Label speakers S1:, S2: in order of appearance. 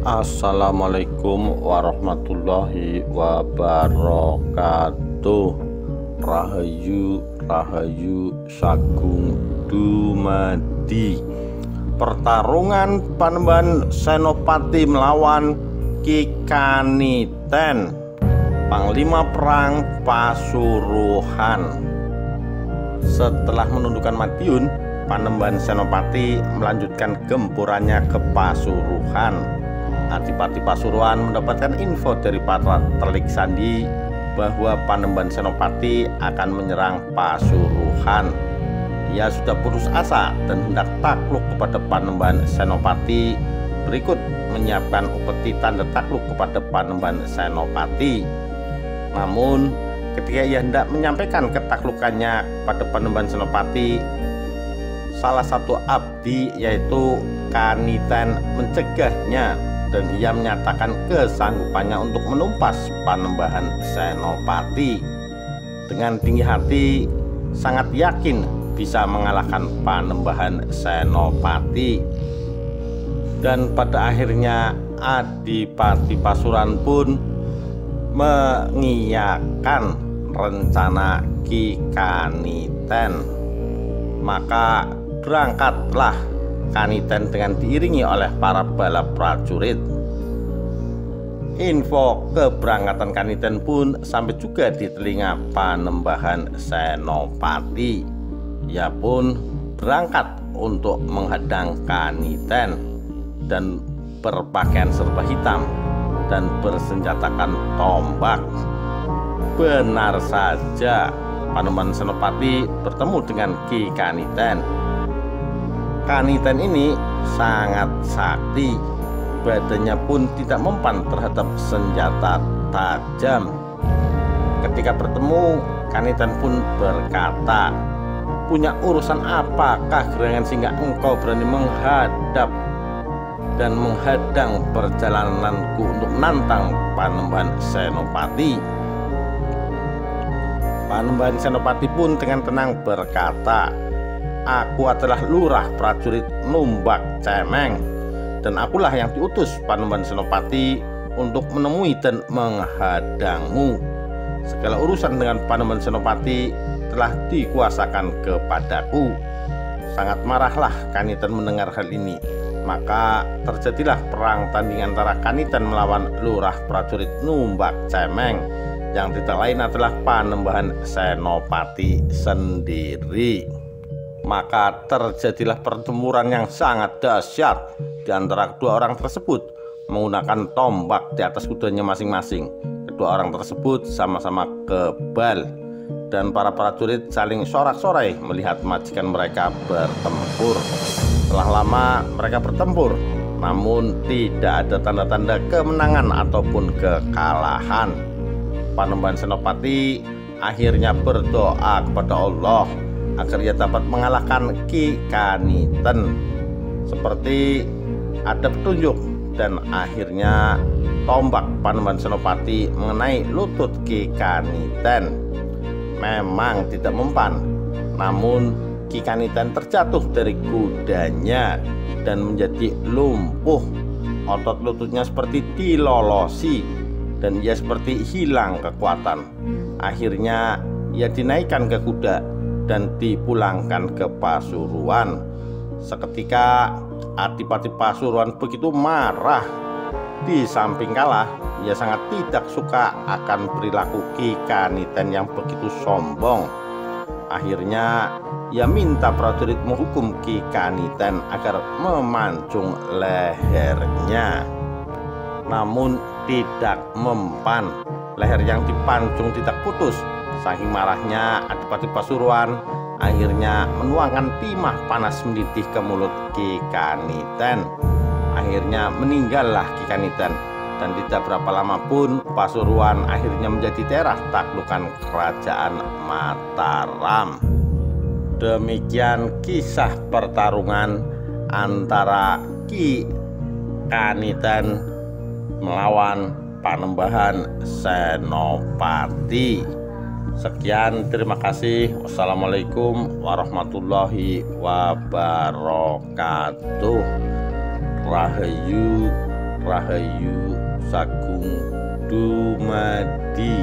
S1: Assalamualaikum warahmatullahi wabarakatuh. Rahayu Rahayu Sagung Dumadi. Pertarungan Panembahan Senopati melawan Ki Kaniten, Panglima Perang Pasuruhan. Setelah menundukkan Madiun, Panembahan Senopati melanjutkan gempurannya ke Pasuruhan. Adipati Pasuruan mendapatkan info dari para telik sandi bahwa Panembahan Senopati akan menyerang Pasuruhan. Ia sudah putus asa dan hendak takluk kepada Panembahan Senopati, berikut menyiapkan upeti tanda takluk kepada Panembahan Senopati. Namun ketika ia hendak menyampaikan ketaklukannya pada Panembahan Senopati, salah satu abdi yaitu Kaniten mencegahnya, dan ia menyatakan kesanggupannya untuk menumpas Panembahan Senopati. Dengan tinggi hati, sangat yakin bisa mengalahkan Panembahan Senopati. Dan pada akhirnya Adipati Pasuruan pun mengiyakan rencana Ki Kaniten. Maka berangkatlah Kaniten dengan diiringi oleh para bala prajurit. Info keberangkatan Kaniten pun sampai juga di telinga Panembahan Senopati. Ia pun berangkat untuk menghadang Kaniten dan berpakaian serba hitam dan bersenjatakan tombak. Benar saja, Panembahan Senopati bertemu dengan Ki Kaniten. Kaniten ini sangat sakti, badannya pun tidak mempan terhadap senjata tajam. Ketika bertemu, Kaniten pun berkata, "Punya urusan apakah gerangan sehingga engkau berani menghadap dan menghadang perjalananku untuk menantang Panembahan Senopati?" Panembahan Senopati pun dengan tenang berkata, "Aku adalah lurah prajurit Numbak Cemeng, dan akulah yang diutus Panembahan Senopati untuk menemui dan menghadangmu. Segala urusan dengan Panembahan Senopati telah dikuasakan kepadaku." Sangat marahlah Kaniten mendengar hal ini. Maka terjadilah perang tanding antara Kaniten melawan lurah prajurit Numbak Cemeng, yang tidak lain adalah Panembahan Senopati sendiri. Maka terjadilah pertempuran yang sangat dahsyat di antara kedua orang tersebut menggunakan tombak di atas kudanya masing-masing. Kedua orang tersebut sama-sama kebal, dan para prajurit saling sorak-sorai melihat majikan mereka bertempur. Setelah lama mereka bertempur, namun tidak ada tanda-tanda kemenangan ataupun kekalahan. Panembahan Senopati akhirnya berdoa kepada Allah agar ia dapat mengalahkan Ki Kaniten. Seperti ada petunjuk, dan akhirnya tombak Panembahan Senopati mengenai lutut Ki Kaniten. Memang tidak mempan, namun Ki Kaniten terjatuh dari kudanya dan menjadi lumpuh. Otot lututnya seperti dilolosi dan ia seperti hilang kekuatan. Akhirnya ia dinaikkan ke kuda dan dipulangkan ke Pasuruan. Seketika Adipati Pasuruan begitu marah. Di samping kalah, ia sangat tidak suka akan perilaku Ki Kaniten yang begitu sombong. Akhirnya ia minta prajurit menghukum Ki Kaniten agar memancung lehernya. Namun tidak mempan, leher yang dipancung tidak putus. Saking marahnya Adipati Pasuruan akhirnya menuangkan timah panas mendidih ke mulut Ki Kaniten. Akhirnya meninggallah Ki Kaniten, dan tidak berapa lama pun Pasuruan akhirnya menjadi daerah taklukan Kerajaan Mataram. Demikian kisah pertarungan antara Ki Kaniten melawan Panembahan Senopati. Sekian, terima kasih. Wassalamualaikum warahmatullahi wabarakatuh. Rahayu Rahayu Sagung Dumadi.